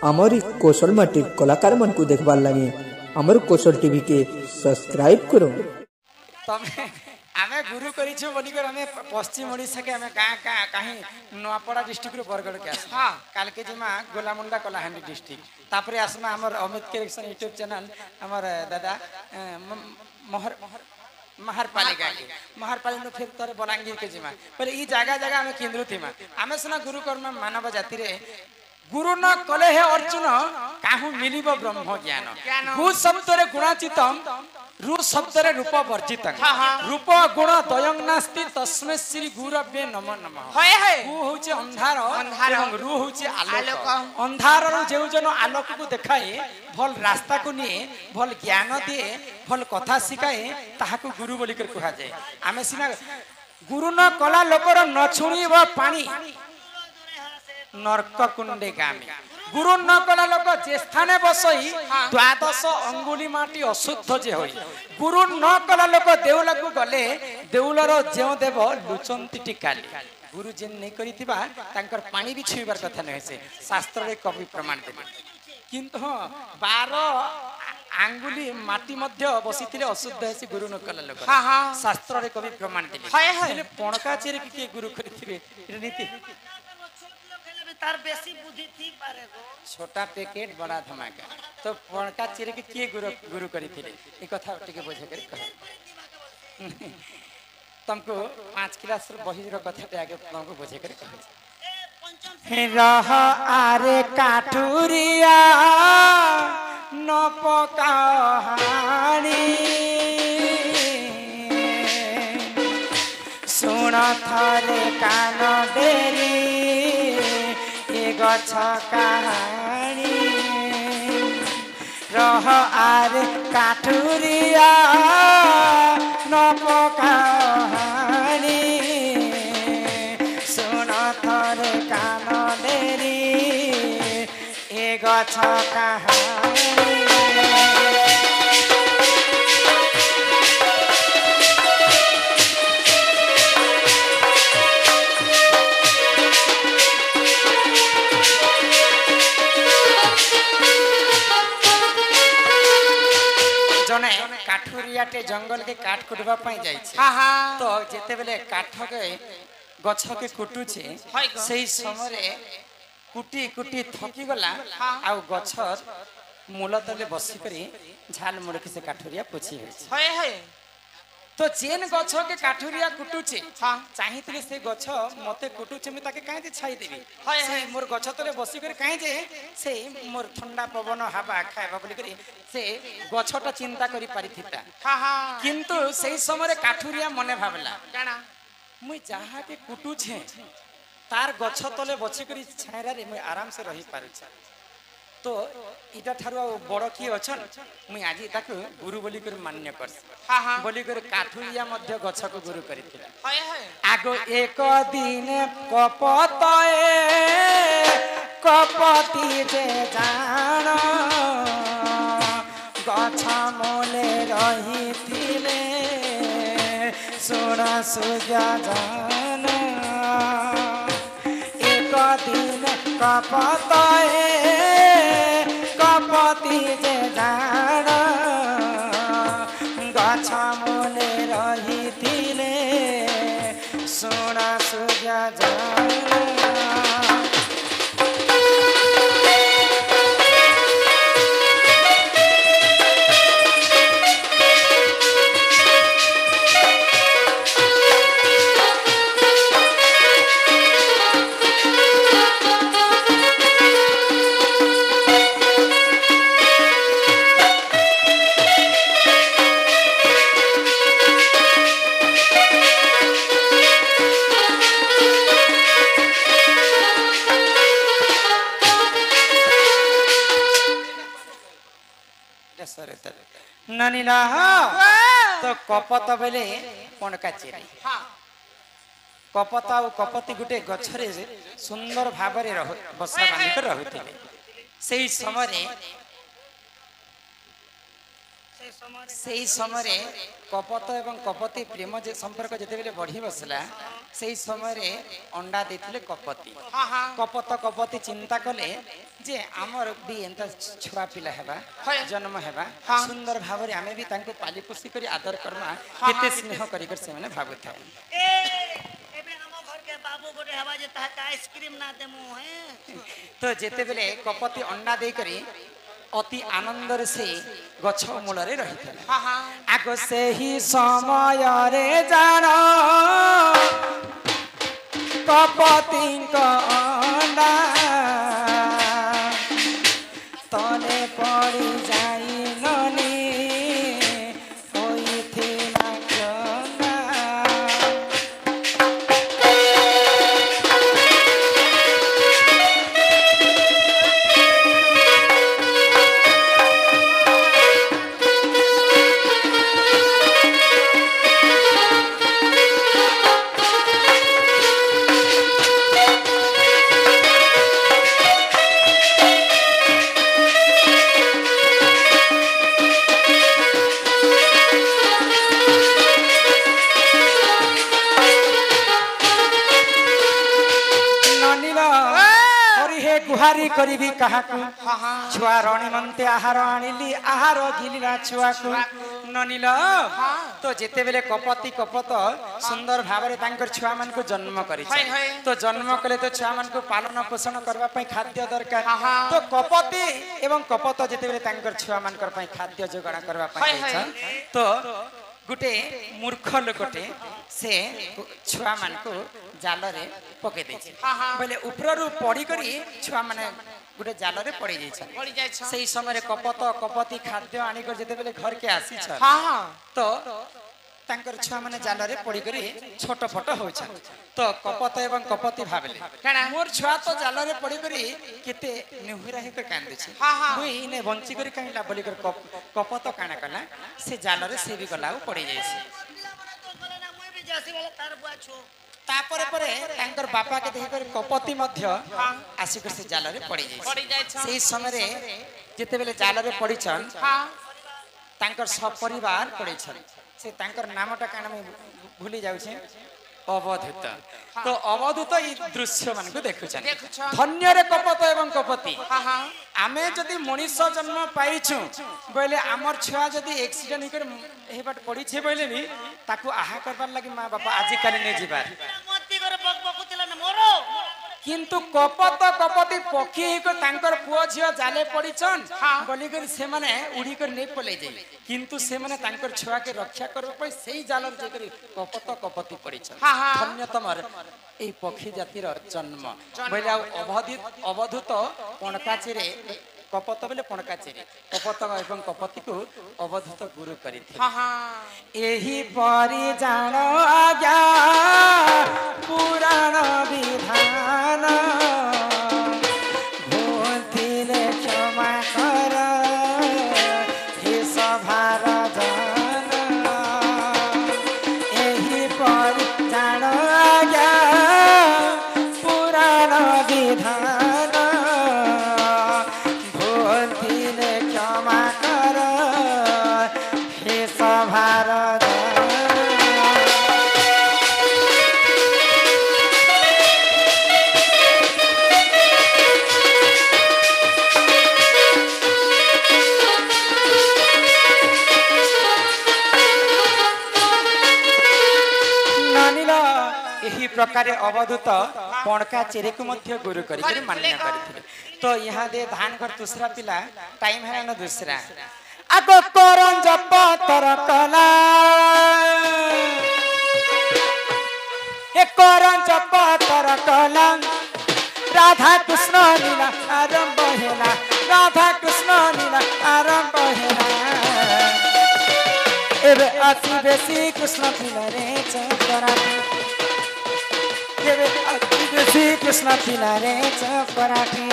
हमारी कौशल माटी कलाकार मन को देखबार लगे हमर कौशल टीवी के सब्सक्राइब करो। तमे आमे गुरु करिछु बोली कर हमें पश्चिम ओडिशा के हमें गाँ गाँ कहीं नवापड़ा डिस्ट्रिक्ट रो बरगढ़ के आस हां काल के जिमा गोलामुंडा कलाहांडी डिस्ट्रिक्ट तापरे आसमा हमर अमित कलेक्शन यूट्यूब चैनल हमर दादा मोहर महारपालिका फिर तोरे बलांगीर के जिमा पहले ई जगह जगह हमें केंद्र थीमा हमें सुना गुरु कर्म मानव जाति रे गुरु न कले हे अर्जुन काहू मिलिबो ब्रह्म ज्ञान गु शब्द रे गुणाचितम रु शब्द रे रूप वर्जितम रूप गुण दयं नास्ति तस्मै श्री गुरवे नमो नमः होय है गु होचे अंधार एवं रु होचे आलोक अंधार रो जेउ जन आलोक को देखाए भल रास्ता को निए भल ज्ञान दिए भल कथा सिखाए ताहाकू गुरु बोली कर कहा जाए आमे सिना गुरु न कला लोकर न छुणीबो पानी नरक कुंडे गामी गुरु न कला लोक जे स्थाने बसई द्वादश अंगुली माटी अशुद्ध जे होई गुरु न कला लोक देउला को गले देउलर जेउ देव लुचंती टिकाली गुरु जे नै करितिबा तांकर पानी भी छुईबार कथा नै से शास्त्र रे कवि प्रमाण देबे किंतु 12 आंगुली माटी मध्य बसिथिले अशुद्ध हेसी गुरु न कला लोक शास्त्र रे कवि प्रमाण देबे हेले पणका चेरे के गुरु करिथिबे नीति तार बेसी बुद्धि थी पारे गो छोटा पैकेट बड़ा धमाका तो पणका चिरे के किए गुरु करिथिले ए कथा टिके बुझे कर कह तुमको 5 क्लास रो बही रो कथा ते आगे तुमको बुझे कर कह रह आरे काठुरिया न पकाहानी सुन थारे कान देरी गछ कहानी रह आर काठुरिया न पकाहानी सुन थर कान देरी ए गछ कहानी जने काठुरियाटे जंगल के काठ कुटबा पई जाई छे तो जेते बेले काठ के गछ के कुटुछे सेही समय रे कुटी कुटी थकी गला आ गछर मूल तले बसी करी झाल मुड़ के से काठुरिया पोछि होय है तो जेन गछ के काठुरिया कुटुछे चाहितले से गछ मते कुटुछे मी ताके काहे दे छाई देबी से मोर गछ तले बसी कर काहे जे से मोर ठंडा पवन हवा खाइबा बोली करी से गछटा चिंता करी पारिथिता किंतु सेही समय काठुरिया मने भाबला काना मुई जहा के कुटुछे तार गछ तले बसी करी छायरा रे मुई आराम से रही पारु तो इटा थारु बड़ की अछन मुई आज ताकू गुरु बोली कर मान्य कर बोली कर काठुरिया मध्य गछ को गुरु करिथिला आगो एक दिन कपति जे जान गछ मोले रहिथिले सुन सुजा जान एक दिन कपति जे जान गछ मोले रहिथिले सुन सुजा जान ननीला तो कपत बेले पणका चिरे कपत और कपति गुटे गछरे सुंदर भावरे बसा बांधिक रहुथिले सेही समय সেই সময়ে কপত এবং কপতি প্রেম যে সম্পর্ক যেতবে বড়ি বসলা সেই সময়ে অন্ডা দিয়েছিলে কপতি কপত কপতি চিন্তা কলে যে আমার বি এন্তা ছুয়া পিলা হেবা জন্ম হেবা সুন্দর ভাবে আমি বি তাଙ୍କୁ পালি পোষি করে আদর করমা কেতে স্নেহ করি করে সেমানে ভাবুথায় তো যেতেবেলে কপতি অন্ডা দেই করি অতি আনন্দরে সে গছ মূলরে রহিথিলে আগ সেই সমୟରେ জান কপতিଙ୍କ অন্ডা তলে পড়ি যাই ননি হইথিলা চন্দা गुहारी करी काहाकू छुआ रणी आहार आनिली आहार गिलिला छुआ को ननिल तो जेते बेले कपति कपत सुंदर भावरे तांकर छुआ मान को जन्म करी तो जन्म कले तो छुआ मान को पालन पोषण करबा पई खाद्य दरकार तो कपति एवं कपत जेते बेले तांकर छुआ मान कर पई खाद्य जोगाड़ करबा पई तो गुटे मूर्ख लोकटे से छुआ मान को जाल रे पके देछि बोले ऊपर पड़ी करी छुआ माने गुटे जाल रे पड़ी जाय सही समय कपत कपति खाद्य आनी कर जेते बेले घर के आसी छ तो तांकर छुआ माने जाल रे पड़ी करी छोट फोट होय छ तो कपत एवं कपति भाबले काना मोर छुआ तो जाल रे पड़ी करी केते निहुरा हे के कांदे छ मुई इने बंची करी काहिला बोली कर कपत काना कला से जाल रे से भी गला पड़ी जाय छ तापर परे तांकर बापा के देख कर कपति मध्य आसी कर से जाल रे पड़ी जाय सेही समय रे जेते बेले जाल रे पड़ी छन तांकर सब परिवार पड़ी छन से तांकर नामटा काना में भूली जाउ छे अवधूत तो अवधूत ई दृश्य मान को देखु छन धन्य रे कपत एवं कपति आमे जदी मनुष्य जन्म पाइछु बोले हमर छुआ जदी एक्सीडेंट हिकर हे बाट पड़ी छे बोले भी ताकू आहा करबार लागि मां बापा आजि काली ने जिबार मत्ती करे बकबकुतिला न मोरो किंतु कपत कपति पखी को तांकर पुओ झियो जाले पड़ी छन बोली कर से माने उड़ी कर नै पले जाई किंतु से माने तांकर छुआ के रक्षा करबा पई सेही जालर जे करी कपत कपति पड़ी छन धन्य तमर ए पक्षी जातिर जन्म बोले अवधूत पणकाचिरे कपत बोले पणकाचिरे कपत एवं कपति को अवधूत गुरु करी एही परि जान आज्ञा पुराण विधान भूलथिले क्षमा कर हे सभार जन एही परि जान आज्ञा पुराण विधान भूलथिले क्षमा कर हे सभार प्रकार अवधूत पणका चेरे को मध्य गुरु करी मान्य करथिले तो यहाँ दे धान घर दूसरा पिला टाइम है ना दूसरा आगो करन जप तर कला ए करन जप तर कला राधा कृष्ण लीला आरंभ हेला राधा कृष्ण लीला आरंभ हेला एबे अति बेसी कृष्ण पिला रे चकरा श्री कृष्ण पिला रे पराठे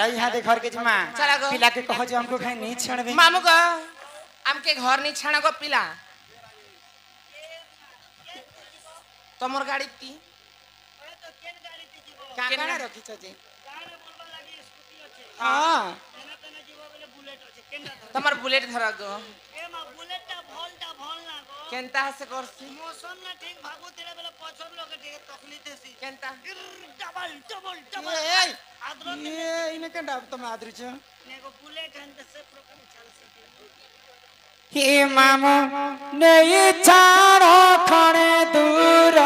चला यहाँ दे घर के जमा चला गो पिला के कहो जो हमको कहीं नहीं छाड़बे मामू को हमके घर नहीं छाना को पिला तमर गाड़ी ती काना रखी छ जी हां तमर बुलेट धरा गो एमा बुलेटटा भोलटा भोल ना गो केनता से करसी मौसम ना ठीक भागो तेरे बेला पछर लोग ठीक तकलीफ देसी केनता डबल डबल डबल आद्रो ये इने के डाब तुम आद्री छ नेगो बुलेट हंद से प्रकम चलसी हे मामू नहीं छाड़ो खणे दूर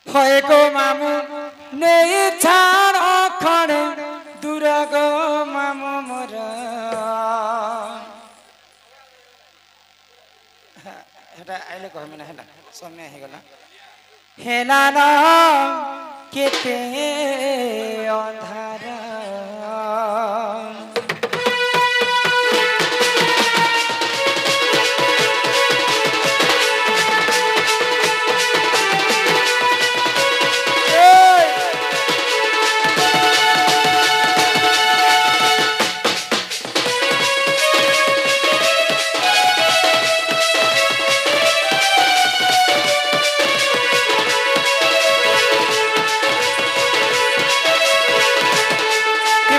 होए गो मामू नहीं छाड़ो खणे दूर गो मामू मोर हेटा आइले कह मिना हेला समय हे गला हेला न केते अंधार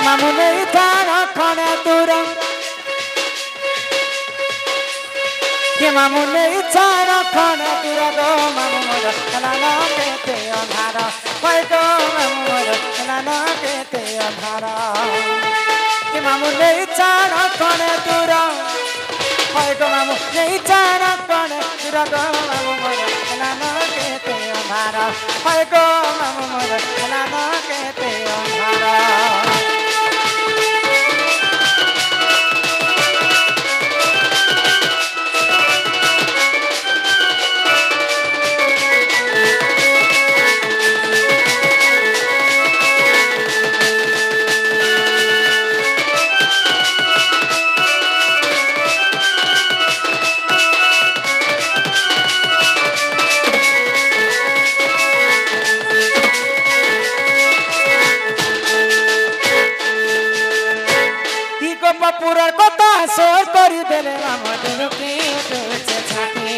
मामू नहीं थाना खाना दूर के मामू नहीं थाना खाना दूर गो मामू मोर कलाना केते अंधार होय गो मामू मोर कलाना केते अंधार के मामू नहीं थाना खाना दूर होय गो मामू नहीं थाना खाना दूर गो मामू मोर कलाना केते अंधार होय गो मामू मोर कलाना केते अंधार पूरा कथा सोच करी देले हमर के उठे छाती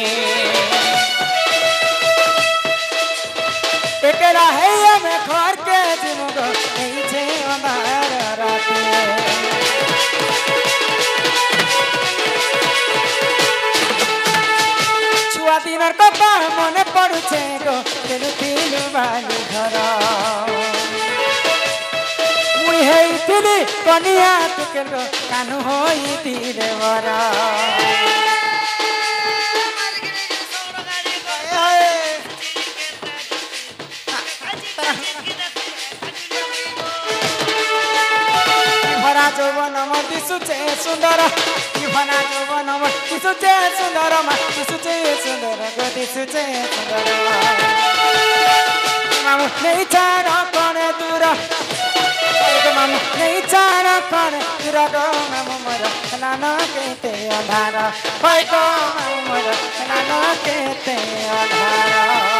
एकरा है में घर के जिमुगो ei छे अंधार राती छुआ दिनर कथा मने पड़ुछे गो तेनु तिलु बाली घर हेई तिली कनिया तुकेलो कानु होई तिले वरा भरा जौवन दिसुचे सुंदर भरा जौवन दिसुचे सुंदर दिसुचे सुंदर गो दिसुचे सुंदर मामू नहीं चारा कने दूर मामू नहीं चारा कने दूर गो मामू मोर कलाना केते अंधार होय गो मामू मोर कलाना केते अंधार